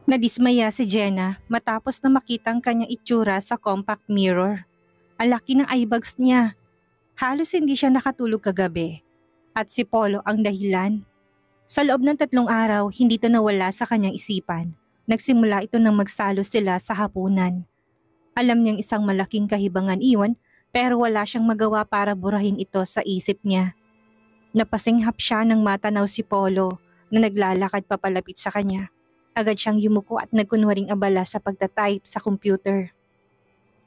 Nadismaya si Jenna matapos na makita ang kanyang itsura sa compact mirror. Ang laki ng eyebags niya. Halos hindi siya nakatulog kagabi. At si Polo ang dahilan. Sa loob ng 3 araw, hindi ito nawala sa kanyang isipan. Nagsimula ito nang magsalo sila sa hapunan. Alam niyang isang malaking kahibangan iyon, pero wala siyang magawa para burahin ito sa isip niya. Napasinghap siya nang matanaw si Polo na naglalakad papalapit sa kanya. Agad siyang yumuko at nagkunwaring abala sa pagtatype sa computer.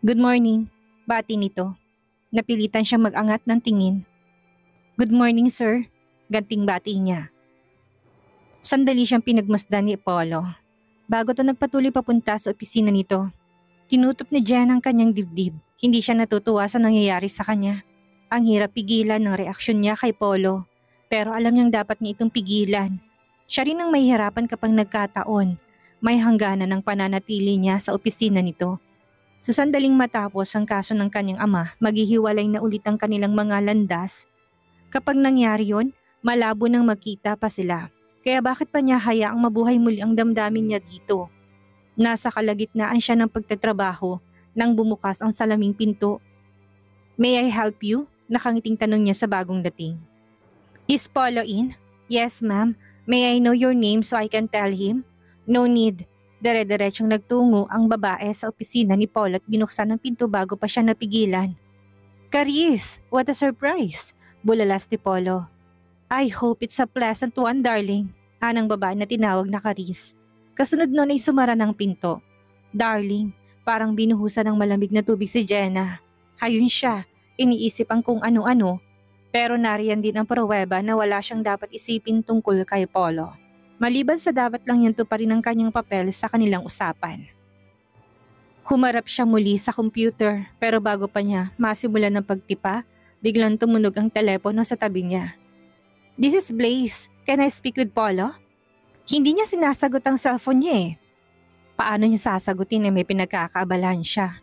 "Good morning," bati nito. Napilitan siyang mag-angat ng tingin. "Good morning, sir," ganting bati niya. Sandali siyang pinagmasdan ni Apollo. Bago ito nagpatuloy papunta sa opisina nito, tinutup ni Jen ang kanyang dibdib. Hindi siya natutuwa sa nangyayari sa kanya. Ang hirap pigilan ng reaksyon niya kay Polo, pero alam niyang dapat niya itong pigilan. Siya rin ang mahihirapan kapag nagkataon. May hangganan ng pananatili niya sa opisina nito. Sa sandaling matapos ang kaso ng kanyang ama, maghihiwalay na ulit ang kanilang mga landas. Kapag nangyari yon, malabo nang magkita pa sila. Kaya bakit pa niya hayaang mabuhay muli ang damdamin niya dito? Nasa kalagitnaan siya ng pagtatrabaho nang bumukas ang salaming pinto. "May I help you?" Nakangiting tanong niya sa bagong dating. "Is Polo in?" "Yes, ma'am. May I know your name so I can tell him?" "No need." Dire-diretsong nagtungo ang babae sa opisina ni Paul at binuksan ang pinto bago pa siya napigilan. "Caris, what a surprise!" Bulalas ni Polo. "I hope it's a pleasant one, darling," anang babae na tinawag na Caris. Kasunod nun ay sumara ng pinto. "Darling," parang binuhusan ng malamig na tubig si Jenna. Hayun siya, iniisip ang kung ano-ano, pero nariyan din ang pruweba na wala siyang dapat isipin tungkol kay Polo. Maliban sa dapat lang yan tuparin ang kanyang papel sa kanilang usapan. Humarap siya muli sa computer, pero bago pa niya masimulan ng pagtipa, biglang tumunog ang telepono sa tabi niya. "This is Blaze. Can I speak with Polo?" Hindi niya sinasagot ang cellphone niya eh. Paano niya sasagutin na may pinagkakaabalahan siya?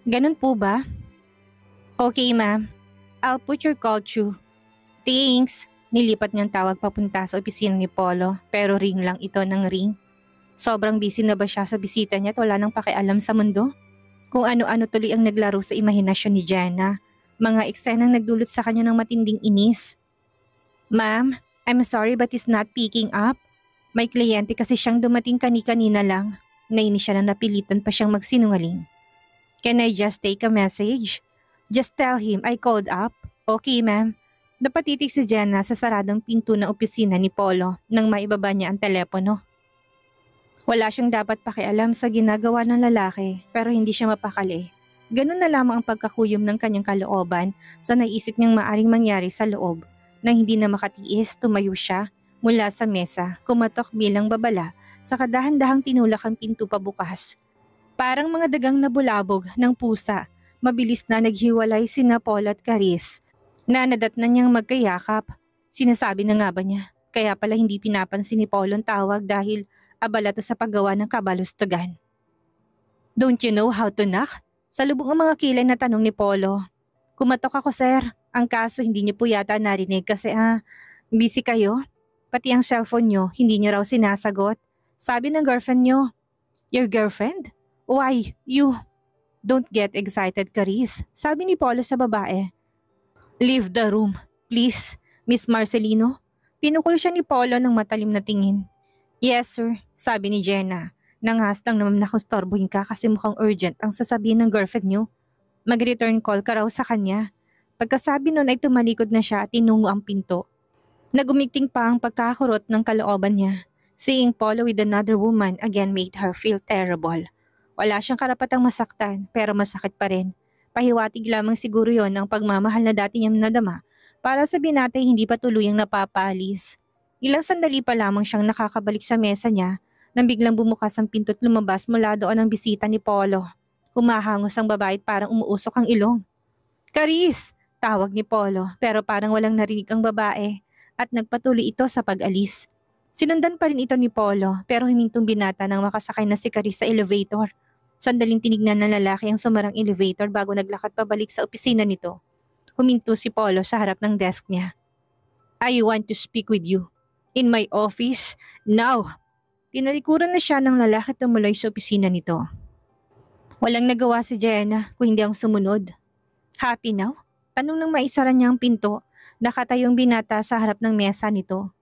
"Ganun po ba?" "Okay, ma'am. I'll put your call through." "Thanks." Nilipat niyang tawag papunta sa opisina ni Polo, pero ring lang ito ng ring. Sobrang busy na ba siya sa bisita niya at wala nang pakialam sa mundo? Kung ano-ano tuloy ang naglaro sa imahinasyon ni Jenna. Mga eksenang nagdulot sa kanya ng matinding inis. "Ma'am, I'm sorry but he's not picking up. May kliyente kasi siyang dumating kani-kanina lang." Nainis siya na napilitan pa siyang magsinungaling. "Can I just take a message? Just tell him I called up." "Okay, ma'am." Napatitig si Jenna sa saradong pinto ng opisina ni Polo nang maibaba niya ang telepono. Wala siyang dapat pakialam sa ginagawa ng lalaki pero hindi siya mapakali. Ganun na lamang ang pagkakuyom ng kanyang kalooban sa naisip niyang maaring mangyari sa loob. Nang hindi na makatiis, tumayo siya mula sa mesa, kumatok bilang babala sa kadahan-dahang tinulak ang pinto pabukas. Parang mga dagang nabulabog ng pusa, mabilis na naghiwalay sina Paul at Caris. Nadatnan niyang magkayakap. Sinasabi na nga ba niya? Kaya pala hindi pinapansin ni Paul ang tawag dahil abala to sa paggawa ng kabalustugan. "Don't you know how to knock?" Salubong ang mga kilay na tanong ni Polo. "Kumatok ako, sir. Ang kaso hindi niyo po yata narinig kasi busy kayo. Pati ang cellphone niyo, hindi niyo raw sinasagot. Sabi ng girlfriend niyo." "Your girlfriend? Why, you..." "Don't get excited, Caris," sabi ni Polo sa babae. "Leave the room, please, Miss Marcelino." Pinukol siya ni Polo ng matalim na tingin. "Yes, sir," sabi ni Jenna. "Nanghastang naman na kustorbohin ka kasi mukhang urgent ang sasabihin ng girlfriend niyo. Mag-return call ka raw sa kanya." Pagkasabi nun ay tumalikod na siya at tinungo ang pinto. Nagumigting pa ang pagkakurot ng kalooban niya. Seeing Polo with another woman again made her feel terrible. Wala siyang karapatang masaktan pero masakit pa rin. Pahiwatig lamang siguro yon ng pagmamahal na dati niyang nadama para sa binatay hindi pa tuluyang napapaalis. Ilang sandali pa lamang siyang nakakabalik sa mesa niya nang biglang bumukas ang pinto at lumabas mula doon ang bisita ni Polo. Humahangos ang babae at parang umuusok ang ilong. "Caris!" Tawag ni Polo pero parang walang narinig ang babae at nagpatuloy ito sa pag-alis. Sinundan pa rin ito ni Polo pero humintong binata nang makasakay na si Caris sa elevator. Sandaling tinignan ng lalaki ang sumarang elevator bago naglakad pabalik sa opisina nito. Huminto si Polo sa harap ng desk niya. "I want to speak with you. In my office, now." Tinalikuran na siya ng lalaki tumuloy sa opisina nito. Walang nagawa si Jenna kung hindi ang sumunod. Happy now? Tanong nang maisara niya ang pinto, nakatayong binata sa harap ng mesa nito.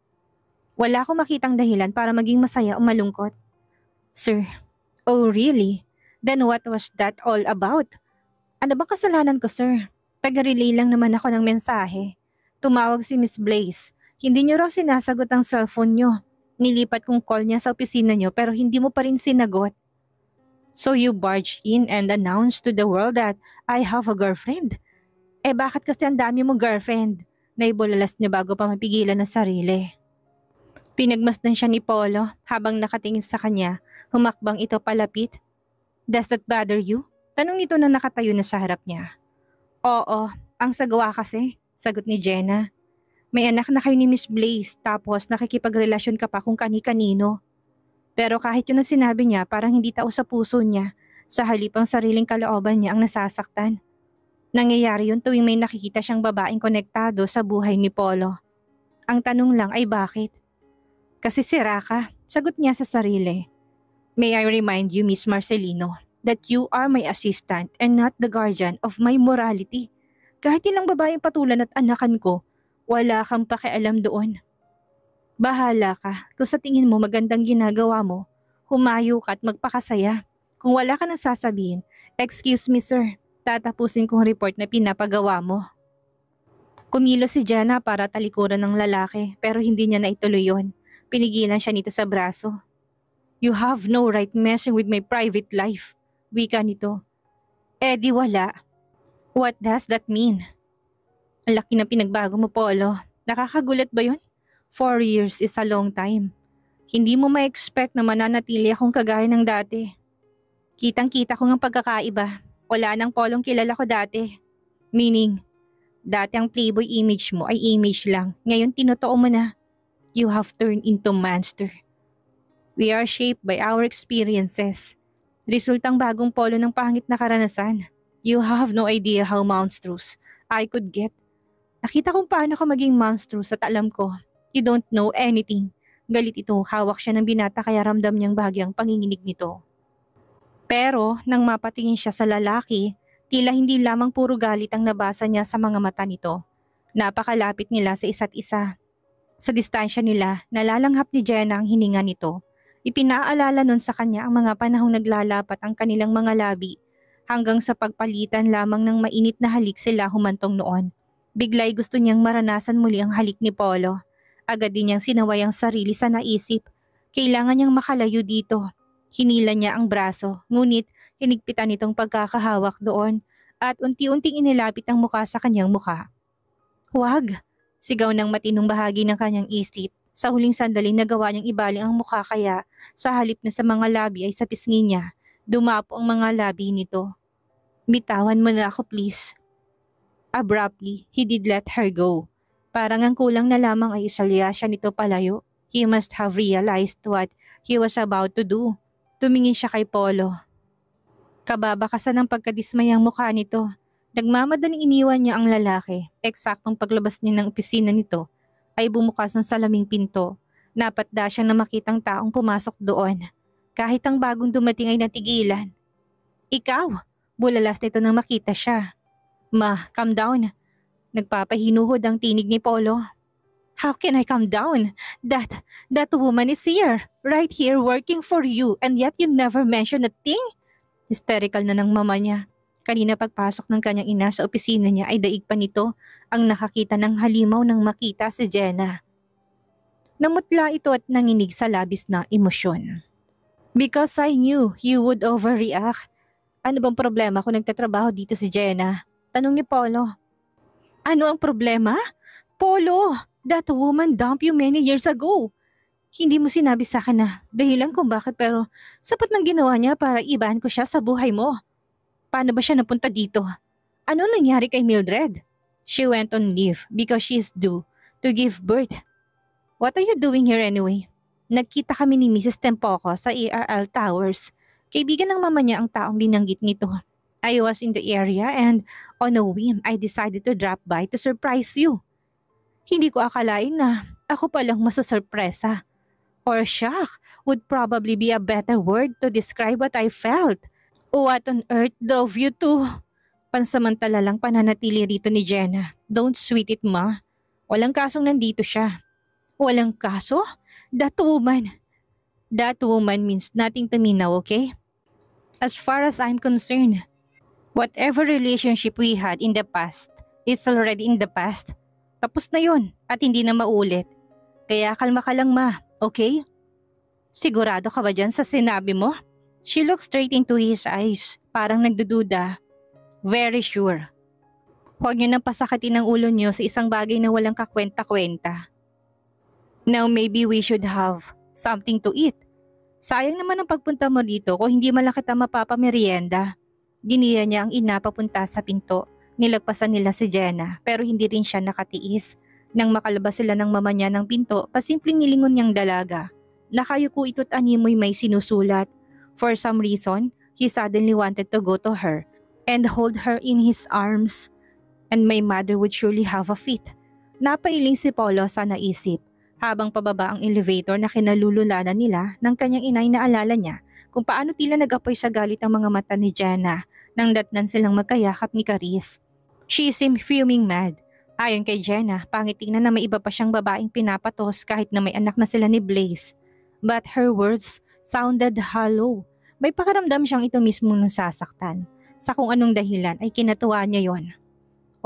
Wala akong makitang dahilan para maging masaya o malungkot. Sir, oh really? Then what was that all about? Ano bang kasalanan ko, sir? Taga-relay lang naman ako ng mensahe. Tumawag si Miss Blaze. Hindi niyo raw sinasagot ang cellphone niyo. Nilipat kong call niya sa opisina niyo pero hindi mo pa rin sinagot. So you barged in and announced to the world that I have a girlfriend. Bakit kasi ang dami mong girlfriend? Naibulalas niya bago pa mapigilan ang sarili. Pinagmasdan siya ni Polo habang nakatingin sa kanya, humakbang ito palapit. Does that bother you? Tanong nito na nakatayo na sa harap niya. Oo, ang sagawa kasi, sagot ni Jenna. May anak na kayo ni Miss Blaze tapos nakikipagrelasyon ka pa kung kani-kanino. Pero kahit yun ang sinabi niya parang hindi tao sa puso niya, sa halip ang sariling kalooban niya ang nasasaktan. Nangyayari yun tuwing may nakikita siyang babaeng konektado sa buhay ni Polo. Ang tanong lang ay bakit? Kasi sira ka, sagot niya sa sarili. May I remind you, Miss Marcelino, that you are my assistant and not the guardian of my morality. Kahit ilang babaeng patulan at anakan ko, wala kang pakialam doon. Bahala ka kung sa tingin mo magandang ginagawa mo, humayo ka at magpakasaya. Kung wala ka nang sasabihin, excuse me sir, tatapusin kong report na pinapagawa mo. Kumilos si Jenna para talikuran ng lalaki pero hindi niya naituloy yun. Pinigilan siya nito sa braso. You have no right messing with my private life. Wika nito. Di wala. What does that mean? Ang laki ng pinagbago mo, Polo. Nakakagulat ba yun? 4 years is a long time. Hindi mo ma-expect na mananatili akong kagaya ng dati. Kitang-kita ko ng pagkakaiba. Wala nang Polong kilala ko dati. Meaning, dati ang playboy image mo ay image lang. Ngayon tinotoo mo na. You have turned into monster. We are shaped by our experiences. Resultang bagong Polo ng pangit na karanasan. You have no idea how monstrous I could get. Nakita kong paano ka maging monstrous at alam ko, you don't know anything. Galit ito, hawak siya ng binata kaya ramdam niyang bahagyang panginginig nito. Pero nang mapatingin siya sa lalaki, tila hindi lamang puro galit ang nabasa niya sa mga mata nito. Napakalapit nila sa isa't isa. Sa distansya nila, nalalanghap ni Jenna ang hininga nito. Ipinaalala nun sa kanya ang mga panahong naglalapat ang kanilang mga labi hanggang sa pagpalitan lamang ng mainit na halik sila humantong noon. Bigla'y gusto niyang maranasan muli ang halik ni Polo. Agad din niyang sinaway ang sarili sa naisip. Kailangan niyang makalayo dito. Hinila niya ang braso, ngunit hinigpitan nitong pagkakahawak doon at unti-unting inilapit ang muka sa kanyang muka. Huwag! Sigaw ng matinong bahagi ng kanyang isip. Sa huling sandali nagawa niyang ibaling ang mukha kaya sa halip na sa mga labi ay sa pisngi niya, dumapo ang mga labi nito. Bitawan mo na ako please. Abruptly, he did let her go. Parang ang kulang na lamang ay isalya siya nito palayo. He must have realized what he was about to do. Tumingin siya kay Polo. Kababakasan ng pagkadismayang mukha nito. Nagmamadaling iniwan niya ang lalaki. Eksaktong paglabas niya ng opisina nito ay bumukas ng salaming pinto. Napatda siya na makitang taong pumasok doon. Kahit ang bagong dumating ay natigilan. Ikaw! Bulalas nito nang makita siya. Ma, calm down. Nagpapahinuhod ang tinig ni Polo. How can I calm down? That woman is here. Right here working for you and yet you never mention a thing? Hysterical na ng mama niya. Kanina pagpasok ng kanyang ina sa opisina niya ay daig pa nito ang nakakita ng halimaw nang makita si Jenna. Namutla ito at nanginig sa labis na emosyon. Because I knew you would overreact. Ano bang problema kung nagtatrabaho dito si Jenna? Tanong ni Polo. Ano ang problema? Polo, that woman dumped you many years ago. Hindi mo sinabi sa akin na dahilan kung bakit pero sapat nang ginawa niya para ibahan ko siya sa buhay mo. Paano ba siya napunta dito? Ano nangyari kay Mildred? She went on leave because she is due to give birth. What are you doing here anyway? Nagkita kami ni Mrs. Tempoco sa ARL Towers. Kaibigan ng mama niya ang taong binanggit nito. I was in the area and on a whim I decided to drop by to surprise you. Hindi ko akalain na ako palang masusurpresa. Or shock would probably be a better word to describe what I felt. What on earth drove you to? Pansamantala lang pananatili rito ni Jenna. Don't sweet it, ma. Walang kasong nandito siya. Walang kaso? That woman. That woman means nothing to me now, okay? As far as I'm concerned, whatever relationship we had in the past is already in the past. Tapos na yon at hindi na maulit. Kaya kalma ka lang, ma, okay? Sigurado ka ba dyan sa sinabi mo? She looked straight into his eyes, parang nagdududa. Very sure. Huwag niyo nang pasakatin ang ulo niyo sa isang bagay na walang kakwenta-kwenta. Now maybe we should have something to eat. Sayang naman ang pagpunta mo dito kung hindi man lang kita mapapamerienda. Giniya niya ang ina papunta sa pinto. Nilagpasan nila si Jenna pero hindi rin siya nakatiis. Nang makalabas sila ng mama niya ng pinto, pasimpleng nilingon niyang dalaga. Nakayuko ito't animoy may sinusulat. For some reason, he suddenly wanted to go to her and hold her in his arms. And my mother would surely have a fit. Napailing si Polo sa naisip. Habang pababa ang elevator na kinalululanan nila ng kanyang inay na alala niya kung paano tila nag-apoy sa galit ang mga mata ni Jenna nang datnan silang magkayakap ni Caris. She seemed fuming mad. Ayon kay Jenna, pangit tingnan na may iba pa siyang babaeng pinapatos kahit na may anak na sila ni Blaze. But her words sounded hollow. May pakaramdam siyang ito mismo nung sasaktan. Sa kung anong dahilan ay kinatuwa niya yon.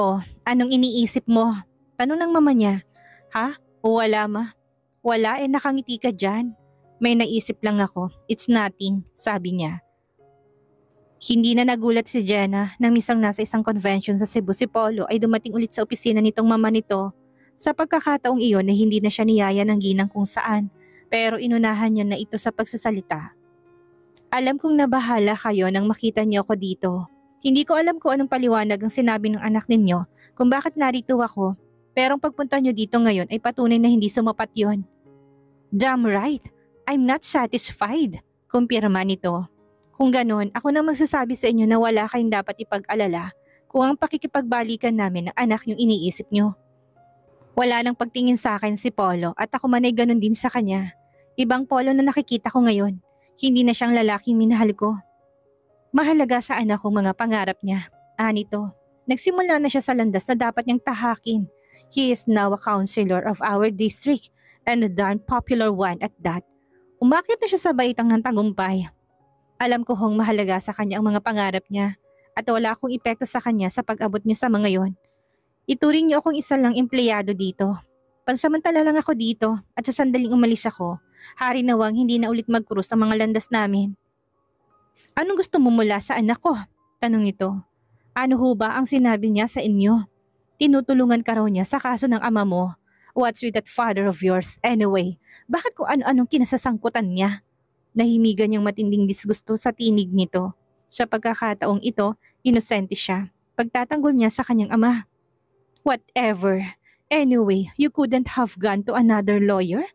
Oh, anong iniisip mo? Tanong ng mama niya. Ha? Wala, ma. Wala, nakangiti ka dyan. May naisip lang ako. It's nothing, sabi niya. Hindi na nagulat si Jenna nang misang nasa isang convention sa Cebu si Polo ay dumating ulit sa opisina nitong mama nito. Sa pagkakataong iyon na hindi na siya niyaya ng ginang kung saan, pero inunahan niya na ito sa pagsasalita. Alam kong nabahala kayo nang makita niyo ako dito. Hindi ko alam kung anong paliwanag ang sinabi ng anak ninyo kung bakit narito ako. Pero ang pagpunta nyo dito ngayon ay patunay na hindi sumapat yon. Damn right, I'm not satisfied, kumpirma nito. Kung ganon, ako na magsasabi sa inyo na wala kayong dapat ipag-alala kung ang pakikipagbalikan namin ng anak yung iniisip nyo. Wala nang pagtingin sa akin si Polo at ako man ay ganon din sa kanya. Ibang Polo na nakikita ko ngayon, hindi na siyang lalaking minahal ko. Mahalaga sa anak kong mga pangarap niya. Anito, nagsimula na siya sa landas na dapat niyang tahakin. He is now a councilor of our district and a darn popular one at that. Umakyat na siya sa baitang ng tagumpay. Alam ko hong mahalaga sa kanya ang mga pangarap niya at wala akong epekto sa kanya sa pag-abot niya sa mga yon. Ituring niyo akong isa lang empleyado dito. Pansamantala lang ako dito at sa sandaling umalis ako, hari nawang hindi na ulit mag-cruise ang mga landas namin. Anong gusto mo mula sa anak ko? Tanong nito. Ano ho ba ang sinabi niya sa inyo? Tinutulungan ka raw niya sa kaso ng ama mo. What's with that father of yours anyway? Bakit kung ano-anong kinasasangkutan niya? Nahimigan niyang matinding disgusto sa tinig nito. Sa pagkakataong ito, inosente siya. Pagtatanggol niya sa kanyang ama. Whatever. Anyway, you couldn't have gone to another lawyer?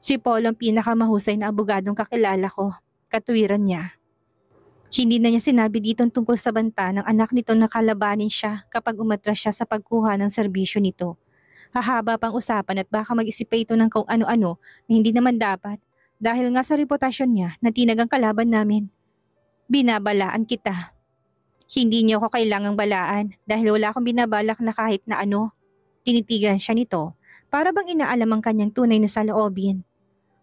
Si Paul ang pinakamahusay na abogadong kakilala ko. Katuwiran niya. Hindi na niya sinabi dito tungkol sa banta ng anak nito na kalabanin siya kapag umatras siya sa pagkuha ng serbisyo nito. Hahaba pang usapan at baka mag-isip pa ito ng kung ano-ano na hindi naman dapat dahil nga sa reputasyon niya na tinagang kalaban namin. Binabalaan kita. Hindi niyo ako kailangang balaan dahil wala akong binabalak na kahit na ano. Tinitigan siya nito para bang inaalam ang kanyang tunay na saloobin.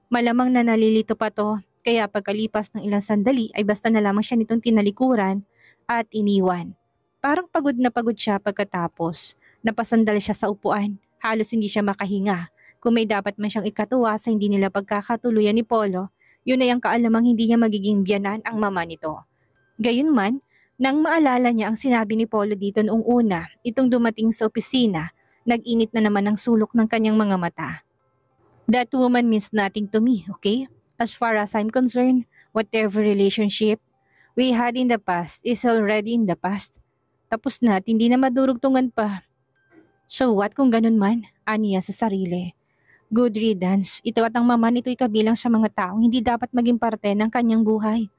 Malamang na nalilito pa to. Kaya pagkalipas ng ilang sandali ay basta na lamang siya nitong tinalikuran at iniwan. Parang pagod na pagod siya pagkatapos. Napasandal siya sa upuan. Halos hindi siya makahinga. Kung may dapat man siyang ikatuwa sa hindi nila pagkakatuluyan ni Polo, yun ay ang kaalamang hindi niya magiging biyanan ang mama nito. Gayunman, nang maalala niya ang sinabi ni Polo dito noong una, itong dumating sa opisina, nag-init na naman ang sulok ng kanyang mga mata. That woman means nothing to me, okay? As far as I'm concerned, whatever relationship we had in the past is already in the past. Tapos na at hindi na madurugtungan pa. So what kung ganun man? Aniya sa sarili. Good riddance. Ito at ang mama nito'y kabilang sa mga taong hindi dapat maging parte ng kanyang buhay.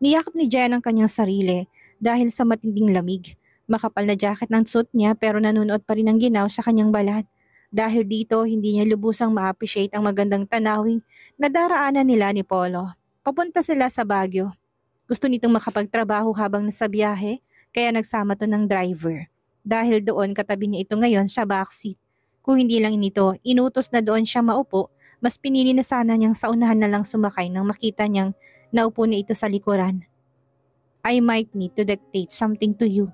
Niyakap ni Jen ang kanyang sarili dahil sa matinding lamig. Makapal na jacket ng suit niya pero nanunood pa rin ang ginaw sa kanyang balat. Dahil dito, hindi niya lubusang ma-appreciate ang magandang tanawing na daraanan nila ni Polo. Papunta sila sa Baguio. Gusto nitong makapagtrabaho habang nasa biyahe, kaya nagsama to ng driver. Dahil doon katabi niya ito ngayon sa backseat. Kung hindi lang nito, inutos na doon siya maupo, mas pinili na sana niyang sa unahan na lang sumakay nang makita niyang naupo na ito sa likuran. I might need to dictate something to you.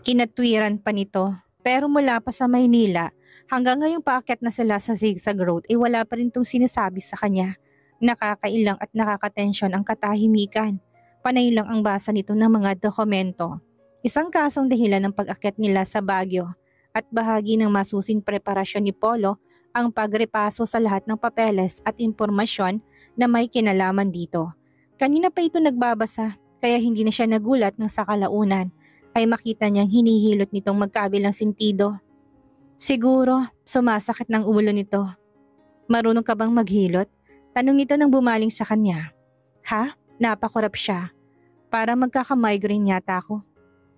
Kinatwiran pa nito, pero mula pa sa Maynila, hanggang ngayong paakyat na sila sa Zigzag Road ay wala pa rin itong sinasabi sa kanya. Nakakailang at nakakatensyon ang katahimikan. Panay lang ang basa nito ng mga dokumento. Isang kasong dahilan ng pag-akyat nila sa Baguio at bahagi ng masusing preparasyon ni Polo ang pagrepaso sa lahat ng papeles at impormasyon na may kinalaman dito. Kanina pa ito nagbabasa, kaya hindi na siya nagulat nang sa kalaunan ay makita niyang hinihilot nitong magkabilang sentido. Siguro, sumasakit ng ulo nito. Marunong ka bang maghilot? Tanong nito nang bumaling sa kanya. Ha? Napakurap siya. Para magkaka-migraine yata ako.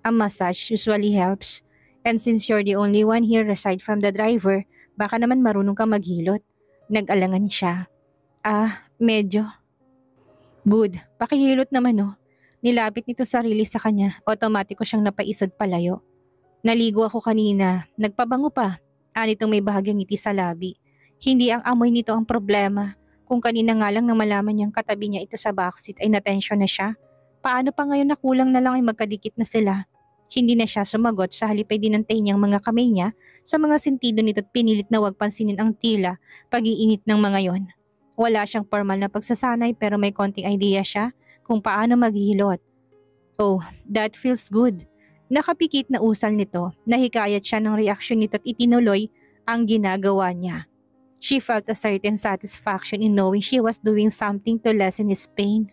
A massage usually helps. And since you're the only one here aside from the driver, baka naman marunong ka maghilot. Nag-alangan siya. Medyo. Good, pakihilot naman oh. Nilapit nito sarili sa kanya, otomatiko siyang napaisod palayo. Naligo ako kanina, nagpabango pa. Anitong may bahagyang ngiti sa labi. Hindi ang amoy nito ang problema. Kung kanina nga lang na malaman niyang katabi niya ito sa backseat ay natensyon na siya. Paano pa ngayon na kulang na lang ay magkadikit na sila? Hindi na siya sumagot, sa halip ay dinantay niyang mga kamay niya sa mga sentido nito at pinilit na huwag pansinin ang tila pag-iinit ng mga yon. Wala siyang formal na pagsasanay pero may konting idea siya kung paano maghilot. Oh, that feels good. Nakapikit na usal nito, nahikayat siya ng reaksyon nito at itinuloy ang ginagawa niya. She felt a certain satisfaction in knowing she was doing something to lessen his pain.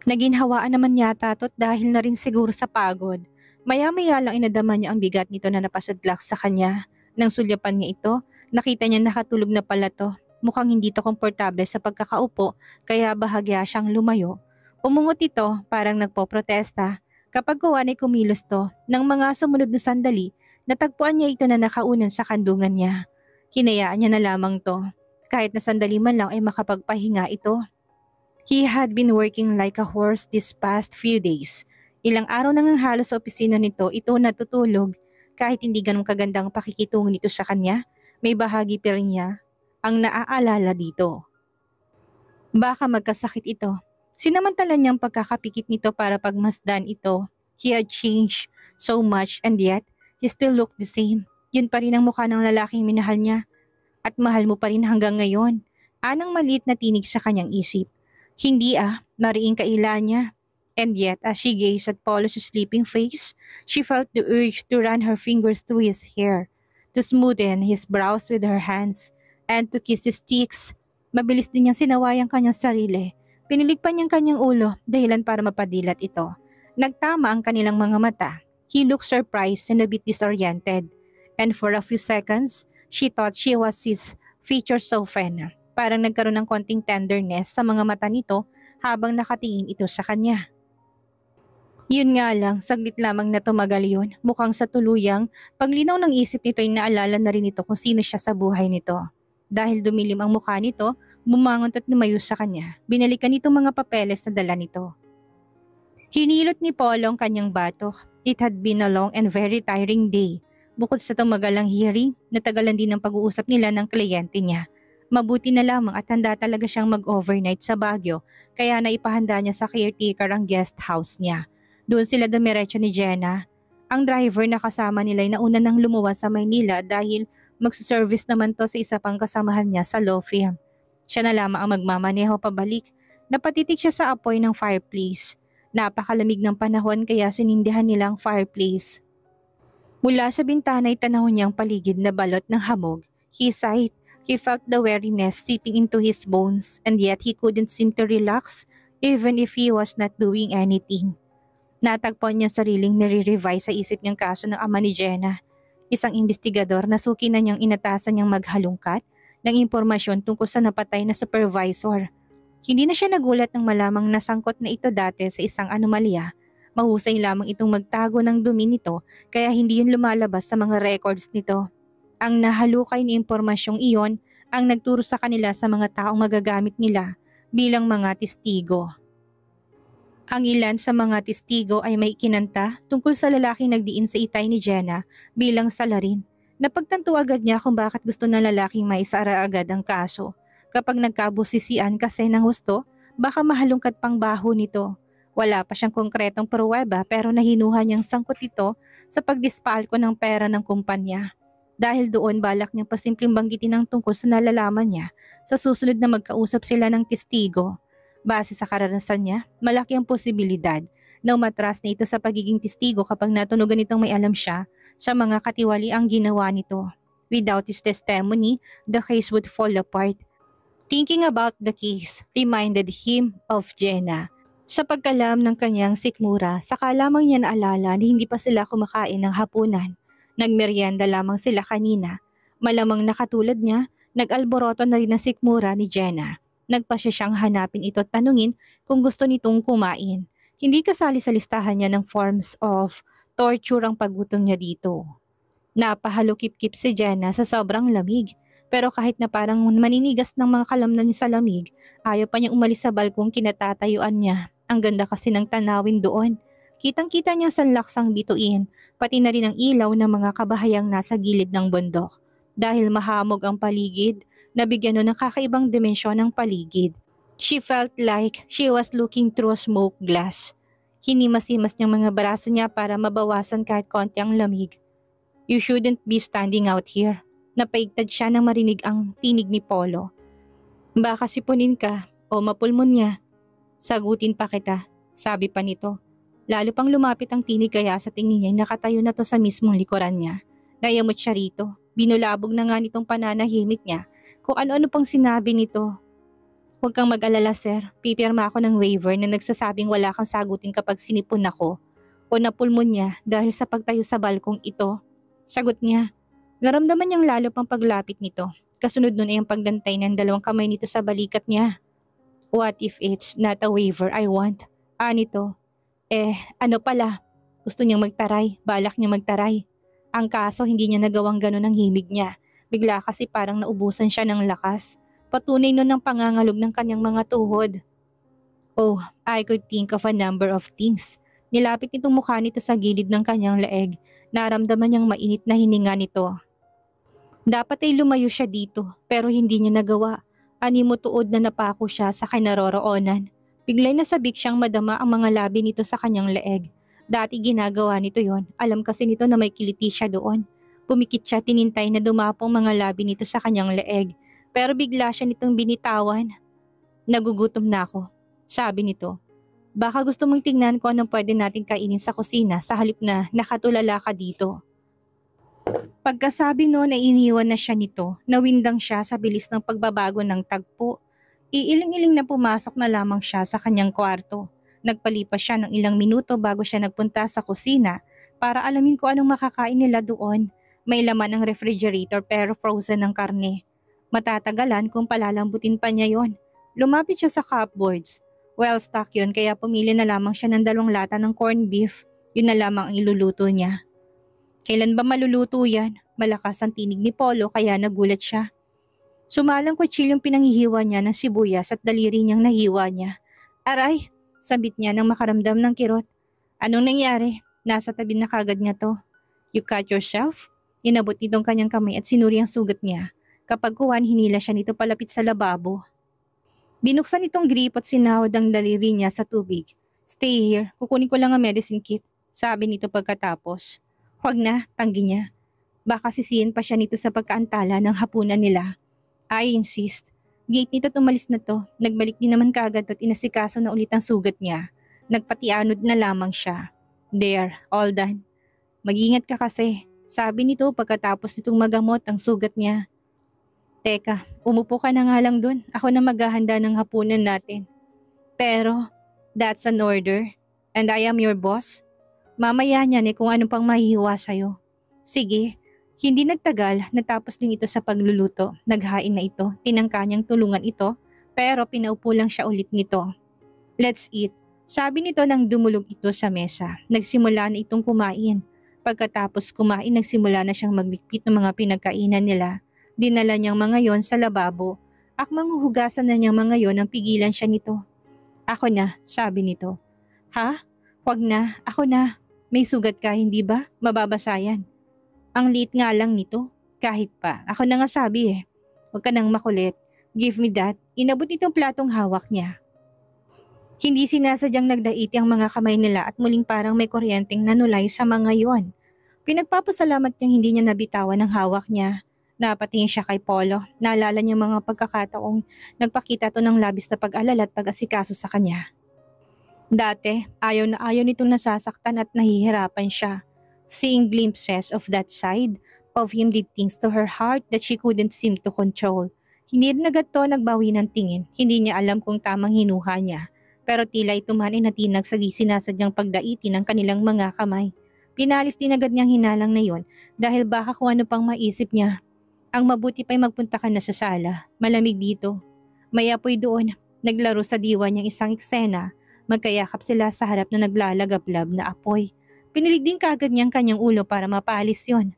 Naginhawaan naman yata ito dahil na rin siguro sa pagod. Maya-maya lang inadama niya ang bigat nito na napasadlak sa kanya. Nang sulyapan niya ito, nakita niya nakatulog na pala to. Mukhang hindi to komportable sa pagkakaupo kaya bahagya siyang lumayo. Umungot ito parang nagpoprotesta. Kapag kuwan ay kumilos to, ng mga sumunod na sandali, natagpuan niya ito na nakaunan sa kandungan niya. Hinayaan niya na lamang to. Kahit na sandali man lang ay makapagpahinga ito. He had been working like a horse this past few days. Ilang araw nang halos sa opisina nito ito natutulog. Kahit hindi ganong kagandang pakikitungo nito sa kanya, may bahagi pa rin niya ang naaalala dito. Baka magkasakit ito. Sinamantala niyang pagkakapikit nito para pagmasdan ito. He had changed so much and yet he still looked the same. Yun pa rin ang mukha ng lalaking minahal niya. At mahal mo pa rin hanggang ngayon. Anang maliit na tinig sa kanyang isip. Hindi mariing kaila niya. And yet as she gazed at Polo's sleeping face, she felt the urge to run her fingers through his hair, to smoothen his brows with her hands, and to kiss his cheeks. Mabilis din niyang sinaway ang kanyang sarili. Pinilig pa niyang kanyang ulo dahilan para mapadilat ito. Nagtama ang kanilang mga mata. He looked surprised and a bit disoriented. And for a few seconds, she thought she was his features softened. Parang nagkaroon ng konting tenderness sa mga mata nito habang nakatingin ito sa kanya. Yun nga lang, saglit lamang na tumagal yun. Mukhang sa tuluyang, paglinaw ng isip nito ay naalala na rin ito kung sino siya sa buhay nito. Dahil dumilim ang mukha nito, bumangon at lumayo sa kanya. Binalikan nito mga papeles na dala nito. Hinilot ni Polo ang kanyang batok. It had been a long and very tiring day. Bukod sa tumagalang hearing, natagalan din ang pag-uusap nila ng kliyente niya. Mabuti na lamang at handa talaga siyang mag-overnight sa Baguio, kaya naipahanda niya sa caretaker ang guest house niya. Doon sila dumiretso ni Jenna. Ang driver na kasama nila ay nauna nang lumuwas sa Maynila dahil magsaservice naman to sa isa pang kasamahan niya sa law firm. Siya na lamang ang magmamaneho pabalik. Napatitik siya sa apoy ng fireplace. Napakalamig ng panahon kaya sinindihan nila ang fireplace. Mula sa bintana ay tanawin niyang paligid na balot ng hamog. He sighed. He felt the weariness seeping into his bones and yet he couldn't seem to relax even if he was not doing anything. Natagpuan niya sariling nire-revise sa isip niyang kaso ng ama ni Jenna. Isang investigador na suki na niyang inatasan niyang maghalungkat ng impormasyon tungkol sa napatay na supervisor. Hindi na siya nagulat nang malamang nasangkot na ito dati sa isang anomalya. Mahusay lamang itong magtago ng dumi nito kaya hindi yun lumalabas sa mga records nito. Ang nahalukay na impormasyong iyon ang nagturo sa kanila sa mga taong magagamit nila bilang mga testigo. Ang ilan sa mga testigo ay may kinanta tungkol sa lalaking nagdiin sa itay ni Jenna bilang salarin. Napagtanto agad niya kung bakit gusto ng lalaking maisara agad ang kaso. Kapag nagkabusisian kasi ng husto, baka mahalungkat pang baho nito. Wala pa siyang konkretong pruweba pero nahinuha niyang sangkot ito sa pagdispalko ng pera ng kumpanya. Dahil doon balak niyang pasimpleng banggitin ang tungkol sa nalalaman niya sa susunod na magkausap sila ng testigo. Base sa karanasan niya, malaki ang posibilidad na umatras na ito sa pagiging testigo kapag natunugan itong may alam siya sa mga katiwaliang ginawa nito. Without his testimony, the case would fall apart. Thinking about the case reminded him of Jenna. Sa pagkalam ng kanyang sikmura, saka lamang niya naalala na hindi pa sila kumakain ng hapunan. Nagmeryenda lamang sila kanina. Malamang nakatulad niya, nag-alboroto na rin ang sikmura ni Jenna. Nagpasya siyang hanapin ito at tanungin kung gusto nitong kumain. Hindi kasali sa listahan niya ng forms of torture ang paggutom niya dito. Napahalukip-kip si Jenna sa sobrang lamig. Pero kahit na parang maninigas ng mga kalamnan niya sa lamig, ayaw pa niyang umalis sa balkong kinatatayuan niya. Ang ganda kasi ng tanawin doon. Kitang-kita niya sa laksang bituin, pati na rin ang ilaw ng mga kabahayang nasa gilid ng bundok. Dahil mahamog ang paligid, nabigyan nun ng kakaibang dimensyon ng paligid. She felt like she was looking through a smoke glass. Hinimas-himas niyang mga braso niya para mabawasan kahit konti ang lamig. You shouldn't be standing out here. Napaigtad siya nang marinig ang tinig ni Polo. Baka sipunin ka o mapulmon niya. Sagutin pa kita, sabi pa nito. Lalo pang lumapit ang tinig kaya sa tingin niya nakatayo na to sa mismong likuran niya. Nayamot siya rito. Binulabog na nga nitong pananahimik niya kung ano-ano pang sinabi nito. Huwag kang mag-alala sir, pipirma ako ng waiver na nagsasabing wala kang sagutin kapag sinipon ako o napulmon niya dahil sa pagtayo sa balkong ito. Sagot niya. Naramdaman niyang lalo pang paglapit nito. Kasunod nun ay ang pagdantay ng dalawang kamay nito sa balikat niya. What if it's not a waiver I want? Nito. Ano pala? Gusto niyang magtaray, balak niyang magtaray. Ang kaso hindi niya nagawang ganun ang himig niya. Bigla kasi parang naubusan siya ng lakas. Patunay nun ng pangangalog ng kanyang mga tuhod. Oh, I could think of a number of things. Nilapit nitong mukha nito sa gilid ng kanyang leeg. Naramdaman niyang mainit na hininga nito. Dapat ay lumayo siya dito pero hindi niya nagawa. Animutuod na napako siya sa kinaroroonan. Biglay nasabik siyang madama ang mga labi nito sa kanyang leeg. Dati ginagawa nito yon. Alam kasi nito na may kiliti siya doon. Pumikit siya tinintay na dumapong mga labi nito sa kanyang leeg. Pero bigla siya nitong binitawan. Nagugutom na ako, sabi nito. Baka gusto mong tingnan ko anong pwede nating kainin sa kusina sa halip na nakatulala ka dito. Pagkasabi noon ay iniwan na siya nito, nawindang siya sa bilis ng pagbabago ng tagpo. Iiling-iling na pumasok na lamang siya sa kanyang kwarto. Nagpalipas siya ng ilang minuto bago siya nagpunta sa kusina para alamin ko anong makakain nila doon. May laman ng refrigerator pero frozen ng karne. Matatagalan kung palalambutin pa niya yon. Lumapit siya sa cupboards. Well stock yun kaya pumili na lamang siya ng 2 lata ng corned beef. Yun na lamang ang iluluto niya. Kailan ba maluluto yan? Malakas ang tinig ni Polo kaya nagulat siya. Sumalang kutsilyong pinanghihiwa niya ng sibuyas at daliri niyang nahiwa niya. Aray! Sabit niya nang makaramdam ng kirot. Anong nangyari? Nasa tabi na kagad niya to. You cut yourself? Inabot nitong kanyang kamay at sinuri ang sugat niya. Kapag kuwan, hinila siya nito palapit sa lababo. Binuksan itong gripo at sinahod ang daliri niya sa tubig. Stay here, kukunin ko lang ang medicine kit, sabi nito pagkatapos. Huwag na, tanggi niya. Baka sisihin pa siya nito sa pagkaantala ng hapunan nila. I insist. Gate nito tumalis na to, nagbalik din naman kaagad at inasikaso na ulit ang sugat niya. Nagpatianod na lamang siya. There, all done. Mag-ingat ka kasi, sabi nito pagkatapos nitong magamot ang sugat niya. Teka, umupo ka na nga lang dun. Ako na maghahanda ng hapunan natin. Pero, that's an order. And I am your boss. Mamaya niyan kung ano pang mahihiwa sa'yo. Sige, hindi nagtagal natapos din ito sa pagluluto. Naghain na ito, tinangka niyang tulungan ito, pero pinaupo lang siya ulit nito. Let's eat. Sabi nito nang dumulog ito sa mesa. Nagsimula na itong kumain. Pagkatapos kumain, nagsimula na siyang maglikpit ng mga pinagkainan nila. Dinala niyang mga yon sa lababo. Akmang huhugasan na niyang mga yon nang pigilan siya nito. Ako na, sabi nito. Ha? Wag na, ako na. May sugat ka, hindi ba? Mababasa yan. Ang liit nga lang nito. Kahit pa, ako na nga sabi eh. Huwag ka nang makulit. Give me that. Inabot itong platong hawak niya. Hindi sinasadyang nagdaiti ang mga kamay nila at muling parang may kuryenteng nanulay sa mga yon. Pinagpapasalamat niyang hindi niya nabitawan ang hawak niya. Napatingin siya kay Polo. Naalala niya mga pagkakataong nagpakita to ng labis na pag-alala at pag-asikaso sa kanya. Dati, ayaw na ayaw nitong nasasaktan at nahihirapan siya. Seeing glimpses of that side of him did things to her heart that she couldn't seem to control. Hindi rin agad to nagbawi ng tingin. Hindi niya alam kung tamang hinuha niya. Pero tila ito man ay natinag sa sinasadyang pagdaiti ng kanilang mga kamay. Pinalis din agad niyang hinalang na yon dahil baka kung ano pang maisip niya. Ang mabuti pa'y magpunta ka na sa sala. Malamig dito. May apoy doon. Naglaro sa diwa niyang isang eksena. Magkayakap sila sa harap na naglalagablab na apoy. Pinilig din kagad niyang kanyang ulo para mapalis yon.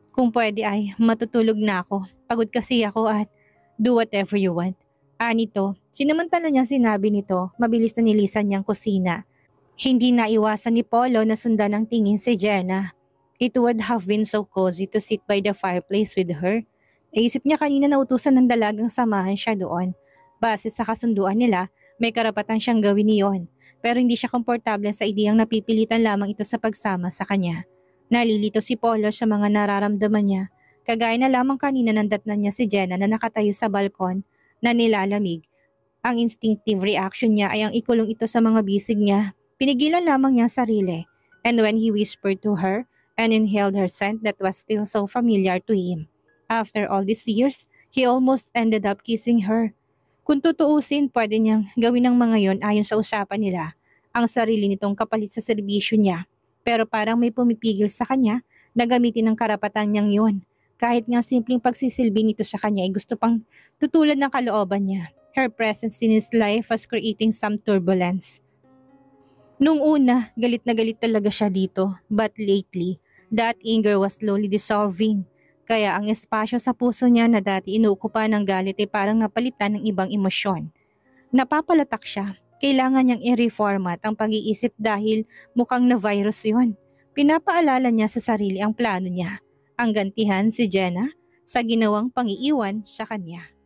Kung pwede ay matutulog na ako. Pagod kasi ako at do whatever you want. Anito, sinamantala niya sinabi nito, mabilis na nilisan niyang kusina. Hindi naiwasan ni Polo na sundan ng tingin si Jenna. It would have been so cozy to sit by the fireplace with her. Naisip niya kanina na utusan ng dalagang samahan siya doon. Base sa kasunduan nila, may karapatan siyang gawin niyon. Pero hindi siya komportable sa ideyang napipilitan lamang ito sa pagsama sa kanya. Nalilito si Polo sa mga nararamdaman niya. Kagaya na lamang kanina nandatnan niya si Jenna na nakatayo sa balkon na nilalamig. Ang instinctive reaction niya ay ang ikulong ito sa mga bisig niya. Pinigilan lamang niya ang sarili. And when he whispered to her and inhaled her scent that was still so familiar to him. After all these years, he almost ended up kissing her. Kung tutuusin, pwede niyang gawin ang mga yon ayon sa usapan nila. Ang sarili nitong kapalit sa serbisyo niya. Pero parang may pumipigil sa kanya na gamitin ang karapatan niyang yon. Kahit nga simpleng pagsisilbi nito sa kanya ay gusto pang tutulan ng kalooban niya. Her presence in his life was creating some turbulence. Nung una, galit na galit talaga siya dito. But lately, that anger was slowly dissolving. Kaya ang espasyo sa puso niya na dati inuukupan ng galit ay parang napalitan ng ibang emosyon. Napapalatak siya. Kailangan niyang i-reformat ang pag-iisip dahil mukhang na-virus yun. Pinapaalala niya sa sarili ang plano niya. Ang gantihan si Jenna sa ginawang pang-iiwan sa kanya.